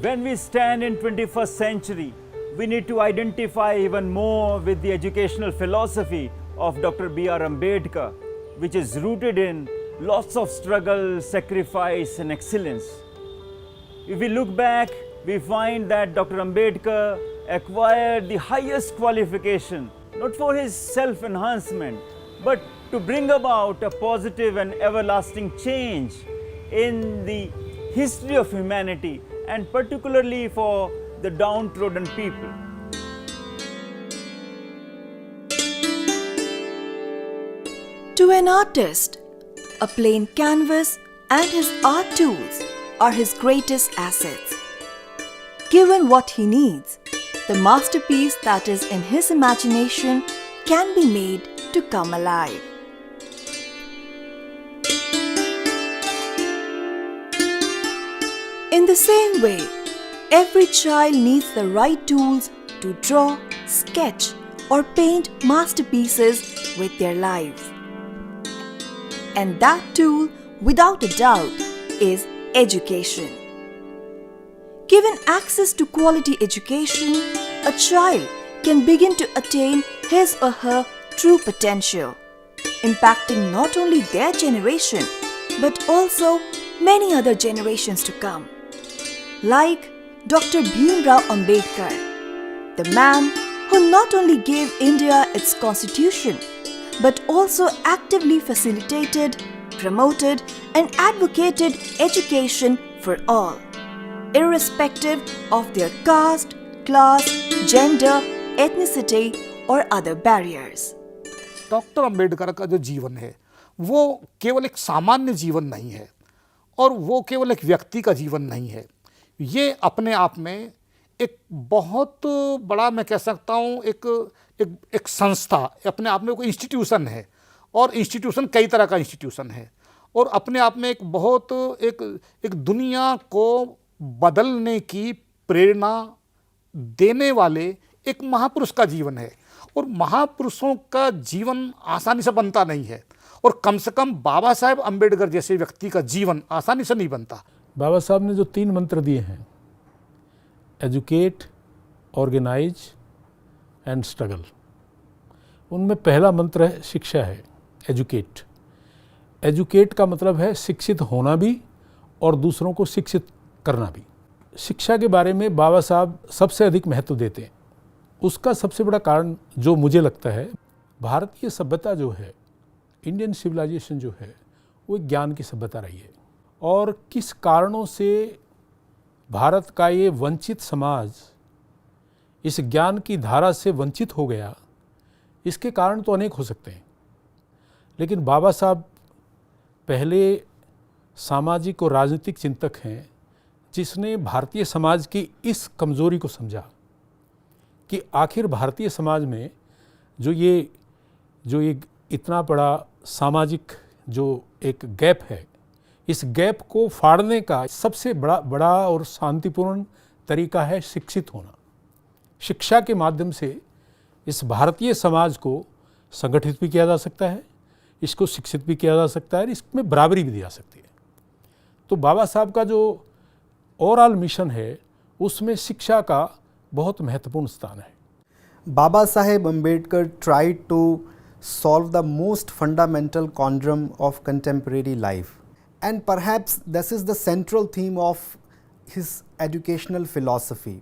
When we stand in 21st century, we need to identify even more with the educational philosophy of Dr. B.R. Ambedkar, which is rooted in lots of struggle, sacrifice and excellence. If we look back, we find that Dr. Ambedkar acquired the highest qualification, not for his self-enhancement, but to bring about a positive and everlasting change in the history of humanity, and particularly for the downtrodden people. To an artist, a plain canvas and his art tools are his greatest assets. Given what he needs, the masterpiece that is in his imagination can be made to come alive. In the same way, every child needs the right tools to draw, sketch, or paint masterpieces with their lives. And that tool, without a doubt, is education. Given access to quality education, a child can begin to attain his or her true potential, impacting not only their generation, but also many other generations to come. Like Dr. Bhimrao Ambedkar, the man who not only gave India its constitution, but also actively facilitated, promoted and advocated education for all, irrespective of their caste, class, gender, ethnicity or other barriers. Doctor Ambedkar का जो जीवन है वो केवल एक सामान्य जीवन नहीं है और वो केवल एक व्यक्ति का जीवन नहीं है। ये अपने आप में एक बहुत बड़ा, मैं कह सकता हूँ, एक संस्था, अपने आप में कोई इंस्टीट्यूशन है, और इंस्टीट्यूशन कई तरह का इंस्टीट्यूशन है, और अपने आप में एक दुनिया को बदलने की प्रेरणा देने वाले एक महापुरुष का जीवन है। और महापुरुषों का जीवन आसानी से बनता नहीं है, और कम से कम बाबा साहेब अम्बेडकर जैसे व्यक्ति का जीवन आसानी से नहीं बनता। बाबा साहब ने जो 3 मंत्र दिए हैं, एजुकेट, ऑर्गेनाइज एंड स्ट्रगल, उनमें पहला मंत्र है शिक्षा है, एजुकेट। एजुकेट का मतलब है शिक्षित होना भी और दूसरों को शिक्षित करना भी। शिक्षा के बारे में बाबा साहब सबसे अधिक महत्व देते हैं। उसका सबसे बड़ा कारण जो मुझे लगता है, भारतीय सभ्यता जो है, इंडियन सिविलाइजेशन जो है, वो ज्ञान की सभ्यता रही है। और किस कारणों से भारत का ये वंचित समाज इस ज्ञान की धारा से वंचित हो गया, इसके कारण तो अनेक हो सकते हैं, लेकिन बाबा साहब पहले सामाजिक और राजनीतिक चिंतक हैं जिसने भारतीय समाज की इस कमज़ोरी को समझा कि आखिर भारतीय समाज में जो ये इतना बड़ा सामाजिक जो एक गैप है, इस गैप को फाड़ने का सबसे बड़ा और शांतिपूर्ण तरीका है शिक्षित होना। शिक्षा के माध्यम से इस भारतीय समाज को संगठित भी किया जा सकता है, इसको शिक्षित भी किया जा सकता है, इसमें बराबरी भी दी जा सकती है। तो बाबा साहब का जो ओवरऑल मिशन है, उसमें शिक्षा का बहुत महत्वपूर्ण स्थान है। Baba Saheb Ambedkar tried to solve the most fundamental conundrum of contemporary life, and perhaps this is the central theme of his educational philosophy,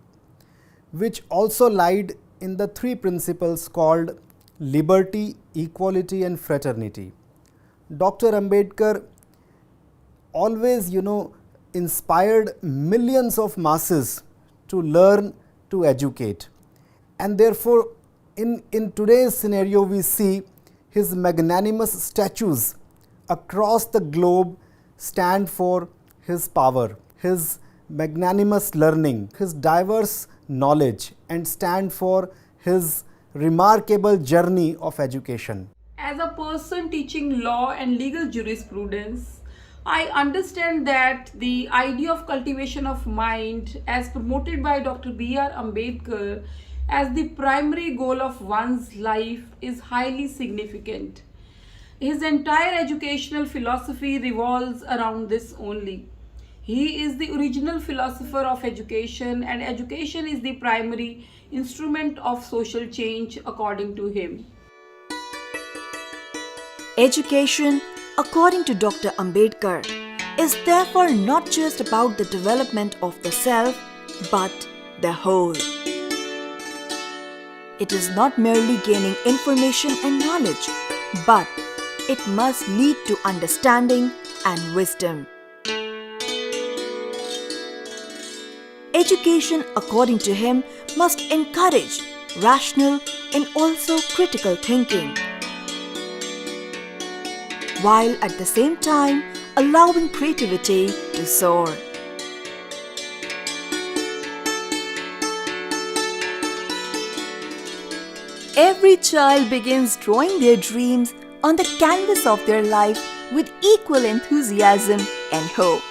which also lied in the 3 principles called liberty, equality and fraternity. Dr. Ambedkar always, inspired millions of masses to learn, to educate. And therefore, in today's scenario, we see his magnanimous statues across the globe stand for his power, his magnanimous learning, his diverse knowledge, and stand for his remarkable journey of education. As a person teaching law and legal jurisprudence, I understand that the idea of cultivation of mind as promoted by Dr. B.R. Ambedkar as the primary goal of one's life is highly significant. His entire educational philosophy revolves around this only. He is the original philosopher of education, and education is the primary instrument of social change, according to him. Education, according to Dr. Ambedkar, is therefore not just about the development of the self, but the whole. It is not merely gaining information and knowledge, but it must lead to understanding and wisdom. Education, according to him, must encourage rational and also critical thinking, while at the same time allowing creativity to soar. Every child begins drawing their dreams on the canvas of their life with equal enthusiasm and hope.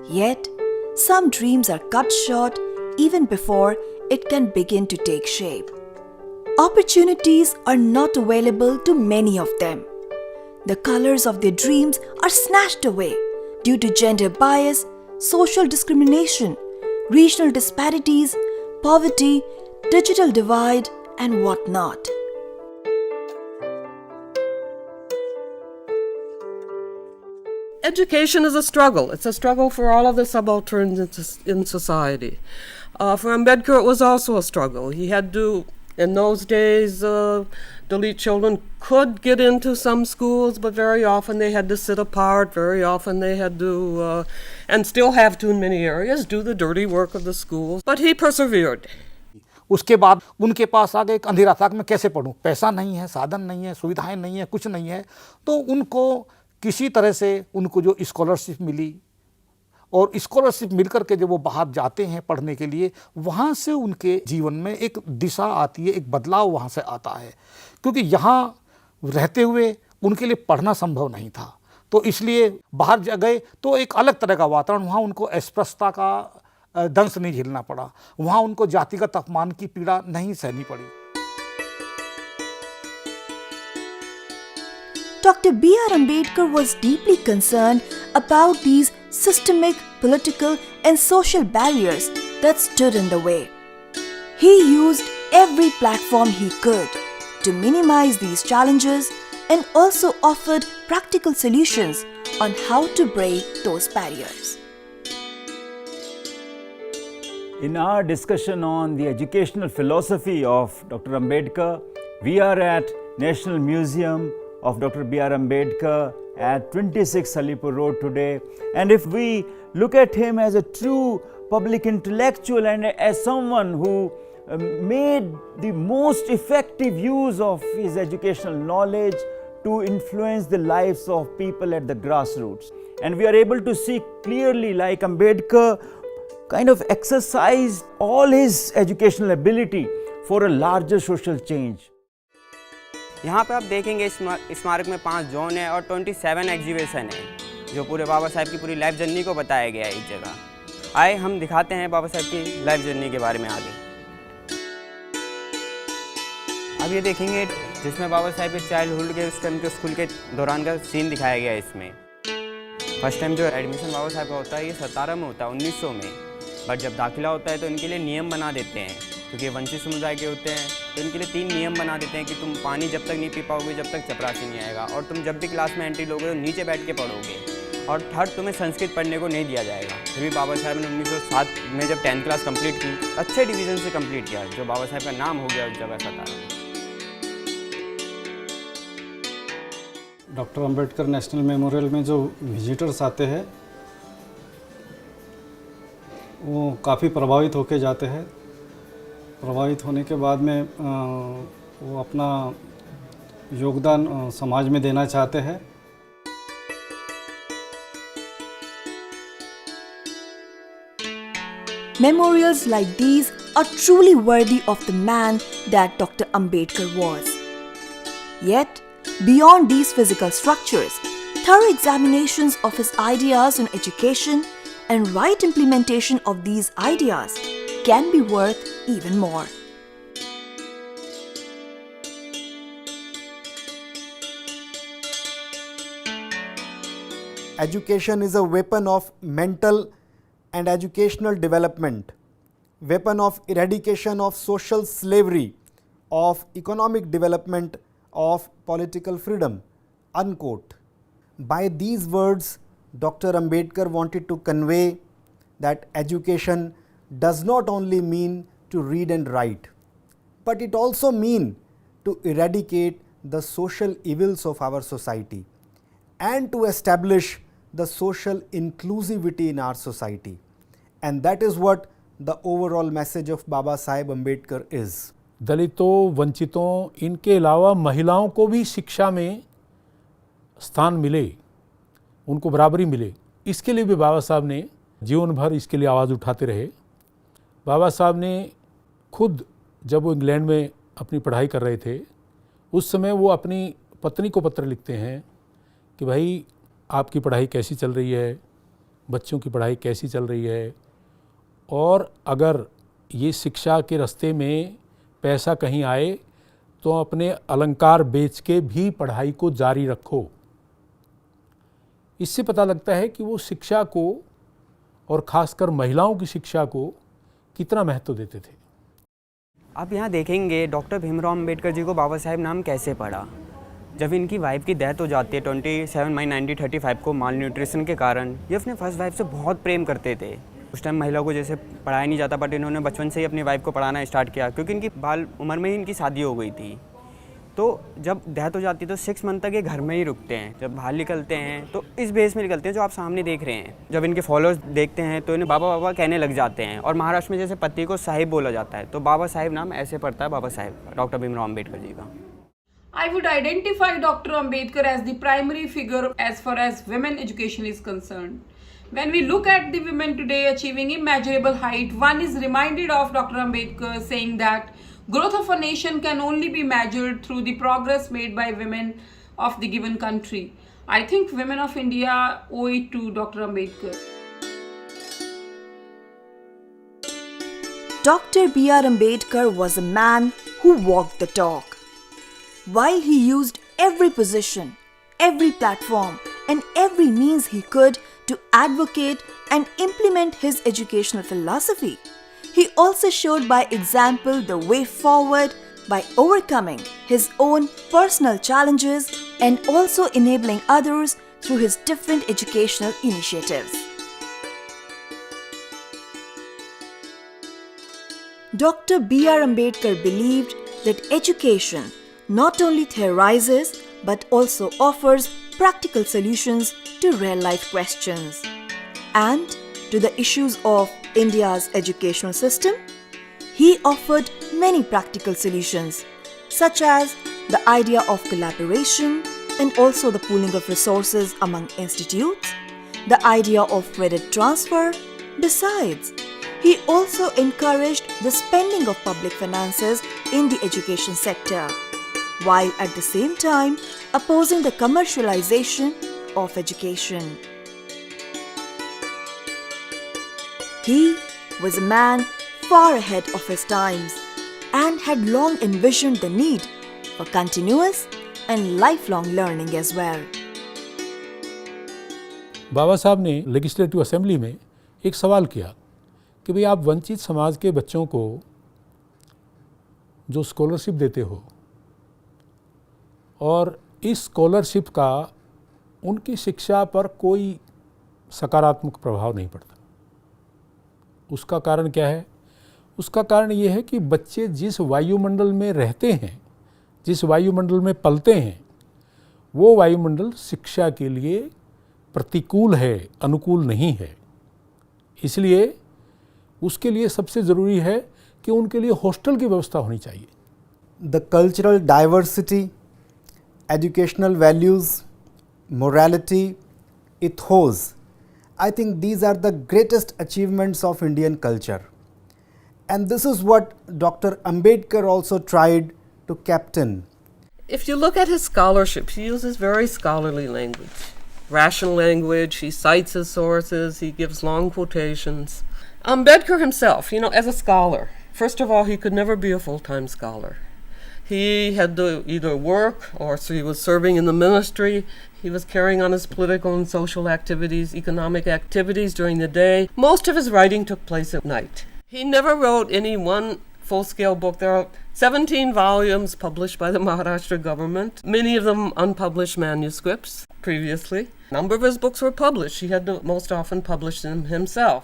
Yet, some dreams are cut short even before it can begin to take shape. Opportunities are not available to many of them. The colors of their dreams are snatched away due to gender bias, social discrimination, regional disparities, poverty, digital divide, and whatnot. Education is a struggle. It's a struggle for all of the subalterns in society. For Ambedkar, it was also a struggle. He had to, in those days, Dalit children could get into some schools, but very often they had to sit apart. Very often they had to, and still have to in many areas, do the dirty work of the schools. But he persevered. उसके बाद उनके पास आ गए एक अंधेरा था कि मैं कैसे पढ़ूं, पैसा नहीं है, साधन नहीं है, सुविधाएं नहीं है, कुछ नहीं है। तो उनको किसी तरह से उनको जो स्कॉलरशिप मिली, और स्कॉलरशिप मिलकर के जब वो बाहर जाते हैं पढ़ने के लिए, वहाँ से उनके जीवन में एक दिशा आती है, एक बदलाव वहाँ से आता है, क्योंकि यहाँ रहते हुए उनके लिए पढ़ना संभव नहीं था। तो इसलिए बाहर गए तो एक अलग तरह का वातावरण, वहाँ उनको अस्पृश्यता का दंश नहीं झेलना पड़ा, वहाँ उनको जातिगत अपमान की पीड़ा नहीं सहनी पड़ी। Dr. B.R. Ambedkar was deeply concerned about these systemic, political, and social barriers that stood in the way. He used every platform he could to minimize these challenges and also offered practical solutions on how to break those barriers. In our discussion on the educational philosophy of Dr. Ambedkar, we are at National Museum of Dr. B.R. Ambedkar at 26 Salipur Road today. And if we look at him as a true public intellectual and as someone who made the most effective use of his educational knowledge to influence the lives of people at the grassroots. And we are able to see clearly, like Ambedkar kind of exercised all his educational ability for a larger social change. यहाँ पे आप देखेंगे स्मारक में 5 zone है और 27 exhibition है, जो पूरे बाबा साहब की पूरी लाइफ जर्नी को बताया गया है एक जगह। आए हम दिखाते हैं बाबा साहब की लाइफ जर्नी के बारे में आगे। अब ये देखेंगे जिसमें बाबा साहब के चाइल्डहुड के उस टाइम के स्कूल के दौरान का सीन दिखाया गया है। इसमें फर्स्ट टाइम जो एडमिशन बाबा साहब का होता है ये 17 में होता है, 1900 में। बट जब दाखिला होता है तो इनके लिए नियम बना देते हैं, क्योंकि वंचित समुदाय के होते हैं, तो इनके लिए 3 नियम बना देते हैं कि तुम पानी जब तक नहीं पी पाओगे जब तक चपरासी नहीं आएगा, और तुम जब भी क्लास में एंट्री लोगे तो नीचे बैठ के पढ़ोगे, और थर्ड तुम्हें संस्कृत पढ़ने को नहीं दिया जाएगा। फिर भी बाबा साहब ने 1907 में जब 10th क्लास कंप्लीट की, अच्छे डिवीज़न से कंप्लीट किया, जो बाबा साहब का नाम हो गया उस जगह 17। डॉक्टर अंबेडकर नेशनल मेमोरियल में जो विजिटर्स आते हैं वो काफ़ी प्रभावित होके जाते हैं। प्रभावित होने के बाद में वो अपना योगदान समाज में देना चाहते हैं। Memorials like these are truly worthy of the man that Dr. Ambedkar was. Yet, beyond these physical structures, thorough examinations of his ideas on education and right implementation of these ideas can be worth even more. education is a weapon of mental and educational development, weapon of eradication of social slavery, of economic development, of political freedom, unquote. By these words, Dr. Ambedkar wanted to convey that education does not only mean to read and write, but it also means to eradicate the social evils of our society and to establish the social inclusivity in our society. And that is what the overall message of Baba Saheb Ambedkar is. दलितों, वंचितों, इनके अलावा महिलाओं को भी शिक्षा में स्थान मिले, उनको बराबरी मिले, इसके लिए भी बाबा साहब ने जीवन भर इसके लिए आवाज़ उठाते रहे। बाबा साहब ने खुद जब वो इंग्लैंड में अपनी पढ़ाई कर रहे थे, उस समय वो अपनी पत्नी को पत्र लिखते हैं कि भाई आपकी पढ़ाई कैसी चल रही है, बच्चों की पढ़ाई कैसी चल रही है, और अगर ये शिक्षा के रास्ते में पैसा कहीं आए तो अपने अलंकार बेच के भी पढ़ाई को जारी रखो। इससे पता लगता है कि वो शिक्षा को और ख़ासकर महिलाओं की शिक्षा को कितना महत्व देते थे। आप यहाँ देखेंगे डॉक्टर भीमराव अंबेडकर जी को बाबा साहेब नाम कैसे पड़ा। जब इनकी वाइफ की डेथ हो जाती है 27 मई 1935 को माल न्यूट्रिशन के कारण, ये अपने फर्स्ट वाइफ से बहुत प्रेम करते थे। उस टाइम महिलाओं को जैसे पढ़ाया नहीं जाता, बट इन्होंने बचपन से ही अपनी वाइफ को पढ़ाना स्टार्ट किया, क्योंकि इनकी बाल उम्र में ही इनकी शादी हो गई थी। तो जब डेथ हो जाती है तो 6 मंथ तक ये घर में ही रुकते हैं। जब बाहर निकलते हैं तो इस बेस में निकलते हैं जो आप सामने देख रहे हैं। जब इनके फॉलोअर्स देखते हैं तो इन्हें बाबा बाबा कहने लग जाते हैं, और महाराष्ट्र में जैसे पति को साहिब बोला जाता है, तो बाबा साहिब नाम ऐसे पड़ता है बाबा साहिब डॉक्टर भीमराव अम्बेडकर जी का। I would identify Dr. Ambedkar as the primary figure as far as women education is concerned. When we look at the women today achieving immeasurable height, one is reminded of Dr. Ambedkar saying that growth of a nation can only be measured through the progress made by women of the given country. I think women of India owe it to Dr. Ambedkar. Dr. B.R. Ambedkar was a man who walked the talk. While he used every position, every platform, and every means he could to advocate and implement his educational philosophy, he also showed by example the way forward by overcoming his own personal challenges and also enabling others through his different educational initiatives. Dr. B.R. Ambedkar believed that education not only theorizes but also offers practical solutions to real-life questions. And to the issues of India's educational system, he offered many practical solutions, such as the idea of collaboration and also the pooling of resources among institutes, the idea of credit transfer. Besides, he also encouraged the spending of public finances in the education sector, while at the same time opposing the commercialization of education. He was a man far ahead of his times and had long envisioned the need for continuous and lifelong learning as well. बाबा साहब ने legislative assembly में एक सवाल किया कि भाई आप वंचित समाज के बच्चों को जो स्कॉलरशिप देते हो और इस स्कॉलरशिप का उनकी शिक्षा पर कोई सकारात्मक प्रभाव नहीं पड़ता। उसका कारण क्या है? उसका कारण ये है कि बच्चे जिस वायुमंडल में रहते हैं, जिस वायुमंडल में पलते हैं, वो वायुमंडल शिक्षा के लिए प्रतिकूल है, अनुकूल नहीं है। इसलिए उसके लिए सबसे ज़रूरी है कि उनके लिए हॉस्टल की व्यवस्था होनी चाहिए। The cultural diversity, educational values, morality, ethos, I think these are the greatest achievements of Indian culture. And this is what Dr. Ambedkar also tried to captain. If you look at his scholarship, he uses very scholarly language, rational language, he cites his sources, he gives long quotations. Ambedkar himself, as a scholar, first of all, he could never be a full-time scholar. He had to either work or so he was serving in the ministry. He was carrying on his political and social activities, economic activities during the day. Most of his writing took place at night. He never wrote any one full-scale book. There are 17 volumes published by the Maharashtra government, many of them unpublished manuscripts previously. A number of his books were published. He had to most often publish them himself.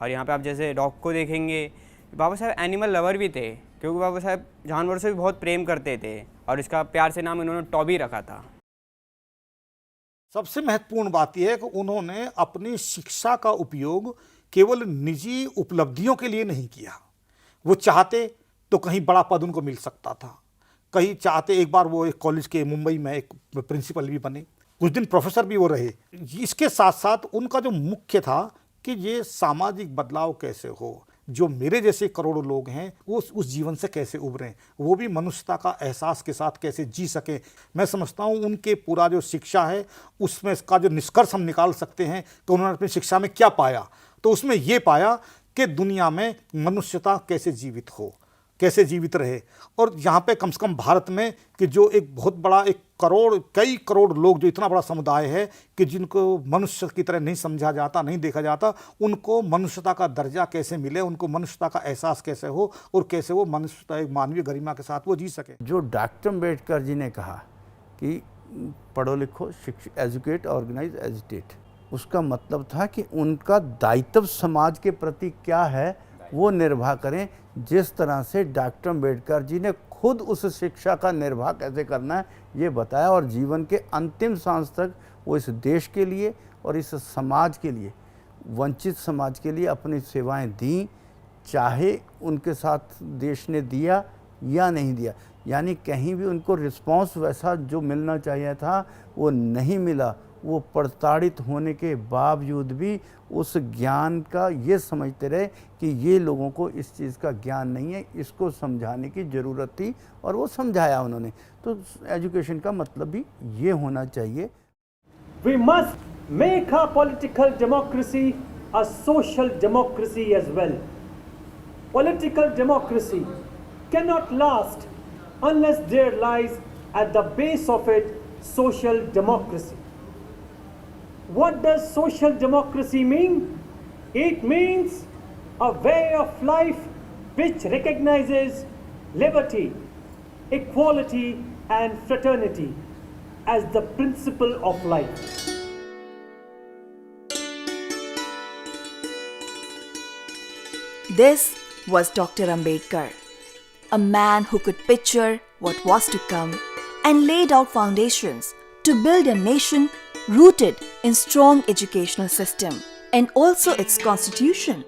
और यहाँ पे आप जैसे dog को देखेंगे, बाबा साहब animal lover भी थे, क्योंकि बाबा साहब जानवरों से भी बहुत प्रेम करते थे और इसका प्यार से नाम इन्होंने टॉबी रखा था। सबसे महत्वपूर्ण बात यह है कि उन्होंने अपनी शिक्षा का उपयोग केवल निजी उपलब्धियों के लिए नहीं किया। वो चाहते तो कहीं बड़ा पद उनको मिल सकता था, कहीं चाहते एक बार वो एक कॉलेज के मुंबई में एक प्रिंसिपल भी बने, कुछ दिन प्रोफेसर भी वो रहे। इसके साथ साथ उनका जो मुख्य था कि ये सामाजिक बदलाव कैसे हो, जो मेरे जैसे करोड़ों लोग हैं वो उस जीवन से कैसे उभरें, वो भी मनुष्यता का एहसास के साथ कैसे जी सकें। मैं समझता हूँ उनके पूरा जो शिक्षा है उसमें इसका जो निष्कर्ष हम निकाल सकते हैं कि उन्होंने अपनी शिक्षा में क्या पाया, तो उसमें ये पाया कि दुनिया में मनुष्यता कैसे जीवित हो, कैसे जीवित रहे। और यहाँ पे कम से कम भारत में कि जो एक बहुत बड़ा कई करोड़ लोग, जो इतना बड़ा समुदाय है कि जिनको मनुष्य की तरह नहीं समझा जाता, नहीं देखा जाता, उनको मनुष्यता का दर्जा कैसे मिले, उनको मनुष्यता का एहसास कैसे हो और कैसे वो मनुष्यता एक मानवीय गरिमा के साथ वो जी सके। जो डॉक्टर अम्बेडकर जी ने कहा कि पढ़ो लिखो, एजुकेट, ऑर्गेनाइज, एजिटेट, उसका मतलब था कि उनका दायित्व समाज के प्रति क्या है वो निर्वाह करें। जिस तरह से डॉक्टर अम्बेडकर जी ने खुद उस शिक्षा का निर्वाह कैसे करना है ये बताया और जीवन के अंतिम सांस तक वो इस देश के लिए और इस समाज के लिए, वंचित समाज के लिए अपनी सेवाएं दी, चाहे उनके साथ देश ने दिया या नहीं दिया। यानी कहीं भी उनको रिस्पांस वैसा जो मिलना चाहिए था वो नहीं मिला। वो प्रताड़ित होने के बावजूद भी उस ज्ञान का ये समझते रहे कि ये लोगों को इस चीज़ का ज्ञान नहीं है, इसको समझाने की ज़रूरत थी और वो समझाया उन्होंने। तो एजुकेशन का मतलब भी ये होना चाहिए। We must make our political democracy a social democracy as well. Political democracy cannot last unless there lies at the base of it social democracy. What does social democracy mean? It means a way of life which recognizes liberty, equality, and fraternity as the principle of life. This was Dr. Ambedkar, a man who could picture what was to come and laid out foundations to build a nation rooted in strong educational system and also its constitution.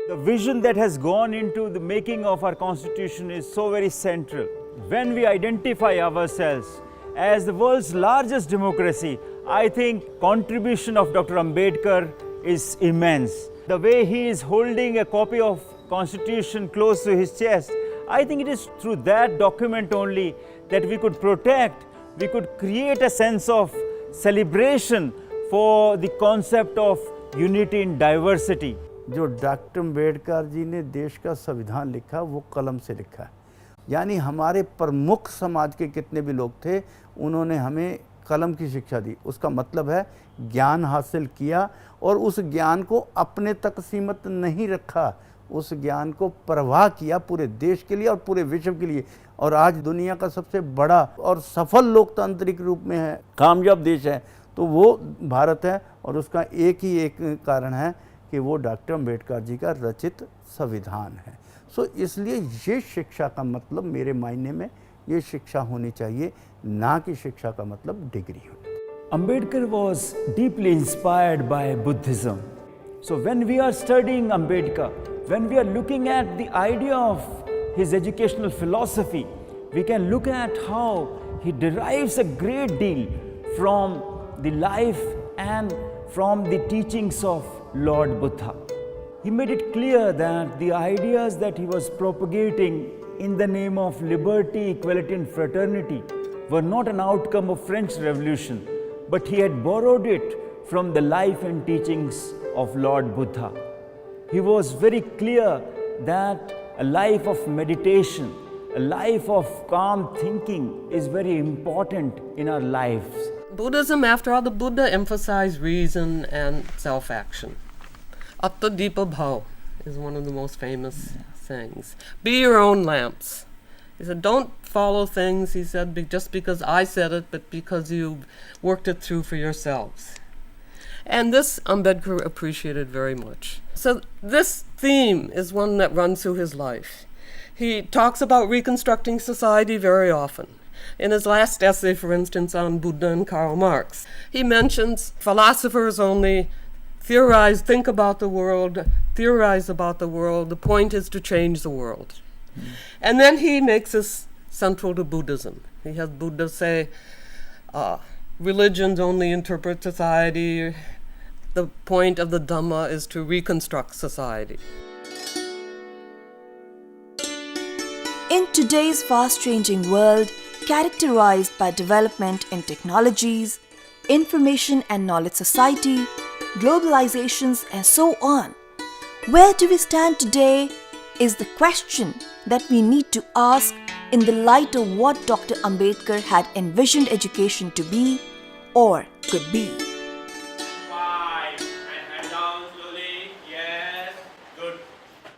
The vision that has gone into the making of our constitution is so very central. When we identify ourselves as the world's largest democracy, I think contribution of Dr. Ambedkar is immense. The way he is holding a copy of constitution close to his chest, I think it is through that document only that we could protect, we could create a sense of celebration for the concept of unity in diversity. जो doctor Ambedkar ji ने देश का संविधान लिखा वो कलम से लिखा है। यानी हमारे प्रमुख समाज के कितने भी लोग थे उन्होंने हमें कलम की शिक्षा दी। उसका मतलब है ज्ञान हासिल किया और उस ज्ञान को अपने तक सीमित नहीं रखा, उस ज्ञान को प्रवाह किया पूरे देश के लिए और पूरे विश्व के लिए। और आज दुनिया का सबसे बड़ा और सफल लोकतांत्रिक रूप में है, कामयाब देश है तो वो भारत है। और उसका एक ही एक कारण है कि वो डॉक्टर अम्बेडकर जी का रचित संविधान है। सो इसलिए ये शिक्षा का मतलब मेरे मायने में ये शिक्षा होनी चाहिए, ना कि शिक्षा का मतलब डिग्री होनी। Ambedkar was deeply inspired by Buddhism. So when we are studying Ambedkar, when we are looking at the idea of his educational philosophy, we can look at how he derives a great deal from the life and from the teachings of Lord Buddha. He made it clear that the ideas that he was propagating in the name of liberty, equality, and fraternity were not an outcome of French Revolution, but he had borrowed it from the life and teachings of Lord Buddha. He was very clear that a life of meditation, a life of calm thinking is very important in our lives. Buddhism, after all, the Buddha emphasized reason and self-action. Atta Dipa Bhav is one of the most famous things. Be your own lamps. He said, don't follow things, he said, just because I said it, but because you worked it through for yourselves. And this Ambedkar appreciated very much. So this theme is one that runs through his life. He talks about reconstructing society very often. In his last essay, for instance, on Buddha and Karl Marx, he mentions philosophers only theorize, think about the world, theorize about the world. The point is to change the world. And then he makes this central to Buddhism. He has Buddha say, religions only interpret society. The point of the Dhamma is to reconstruct society. In today's fast-changing world, characterized by development in technologies, information and knowledge society, globalizations and so on, where do we stand today is the question that we need to ask in the light of what Dr. Ambedkar had envisioned education to be or could be.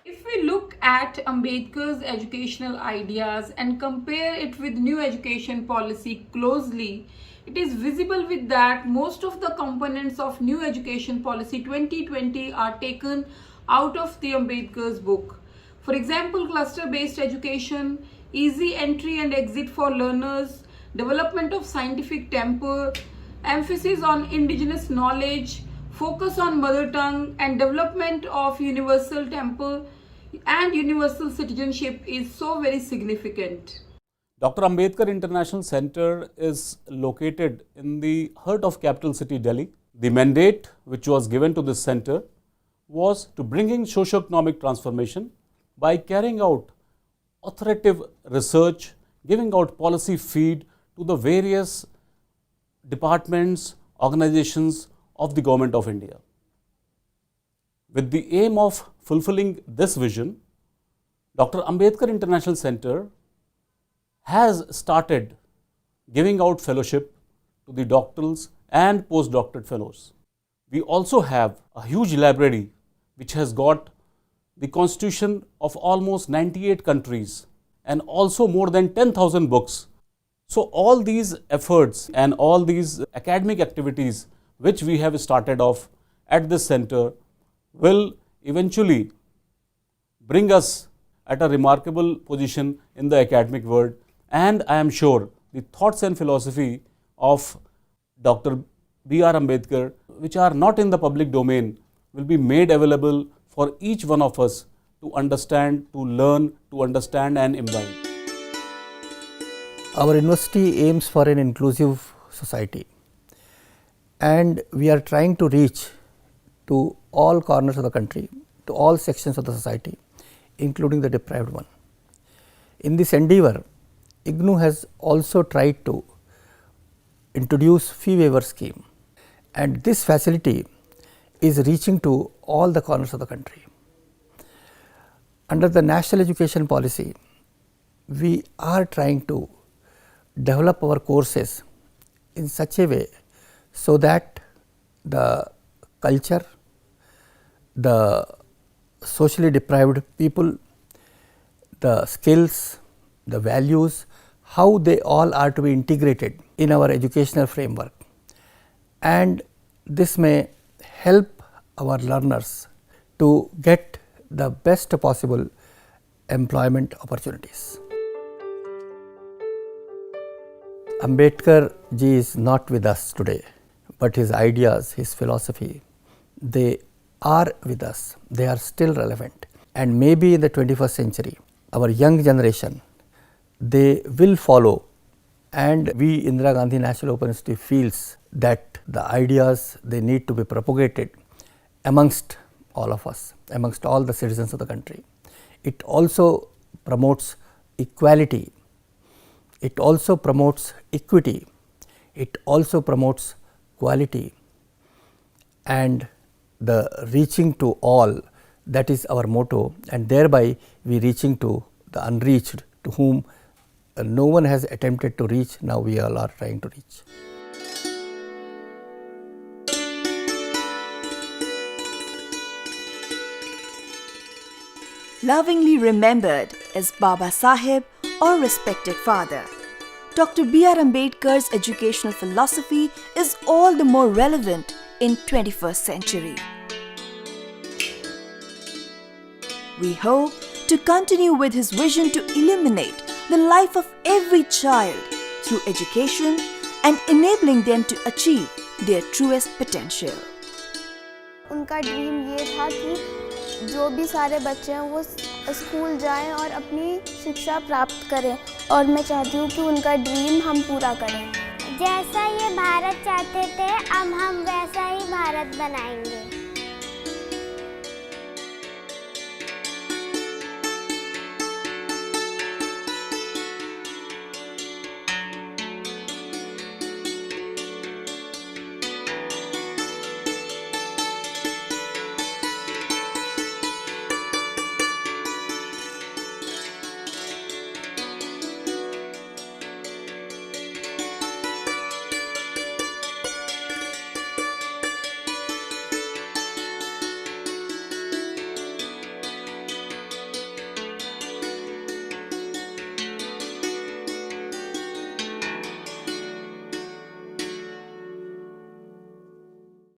If we look at Ambedkar's educational ideas and compare it with new education policy closely, it is visible with that most of the components of new education policy 2020 are taken out of the Ambedkar's book. For example, cluster-based education, easy entry and exit for learners, development of scientific temper, emphasis on indigenous knowledge, focus on mother tongue, and development of universal temper and universal citizenship is so very significant. Dr. Ambedkar International Center is located in the heart of capital city Delhi. The mandate which was given to this center was to bring in socio-economic transformation by carrying out authoritative research, giving out policy feed to the various departments, organizations of the Government of India. With the aim of fulfilling this vision, Dr. Ambedkar International Center has started giving out fellowship to the doctorals and postdoctorate fellows. We also have a huge library which has got the constitution of almost 98 countries and also more than 10,000 books. So all these efforts and all these academic activities which we have started off at this center will eventually bring us at a remarkable position in the academic world, and I am sure the thoughts and philosophy of Dr. B.R. Ambedkar, which are not in the public domain, will be made available for each one of us to understand, to learn, to understand and imbibe. Our university aims for an inclusive society, and we are trying to reach to all corners of the country, to all sections of the society, including the deprived one. In this endeavor, IGNOU has also tried to introduce fee waiver scheme, and this facility is reaching to all the corners of the country. Under the national education policy, we are trying to develop our courses in such a way so that the culture, the socially deprived people, the skills, the values, how they all are to be integrated in our educational framework, and this may help our learners to get the best possible employment opportunities. Ambedkar ji is not with us today, but his ideas, his philosophy, they are with us, they are still relevant, and maybe in the 21st century, our young generation, they will follow, and we Indira Gandhi National Open University feels that the ideas, they need to be propagated amongst all of us, amongst all the citizens of the country. It also promotes equality, it also promotes equity, it also promotes quality, and the reaching to all, that is our motto, and thereby we reaching to the unreached to whom no one has attempted to reach, now we all are trying to reach. Lovingly remembered as Baba Saheb or respected father, Dr. B.R. Ambedkar's educational philosophy is all the more relevant in 21st century. We hope to continue with his vision to illuminate the life of every child through education and enabling them to achieve their truest potential. उनका dream ये था कि जो भी सारे बच्चे हैं वो स्कूल जाएं और अपनी शिक्षा प्राप्त करें, और मैं चाहती हूँ कि उनका ड्रीम हम पूरा करें। जैसा ये भारत चाहते थे अब हम वैसा ही भारत बनाएंगे।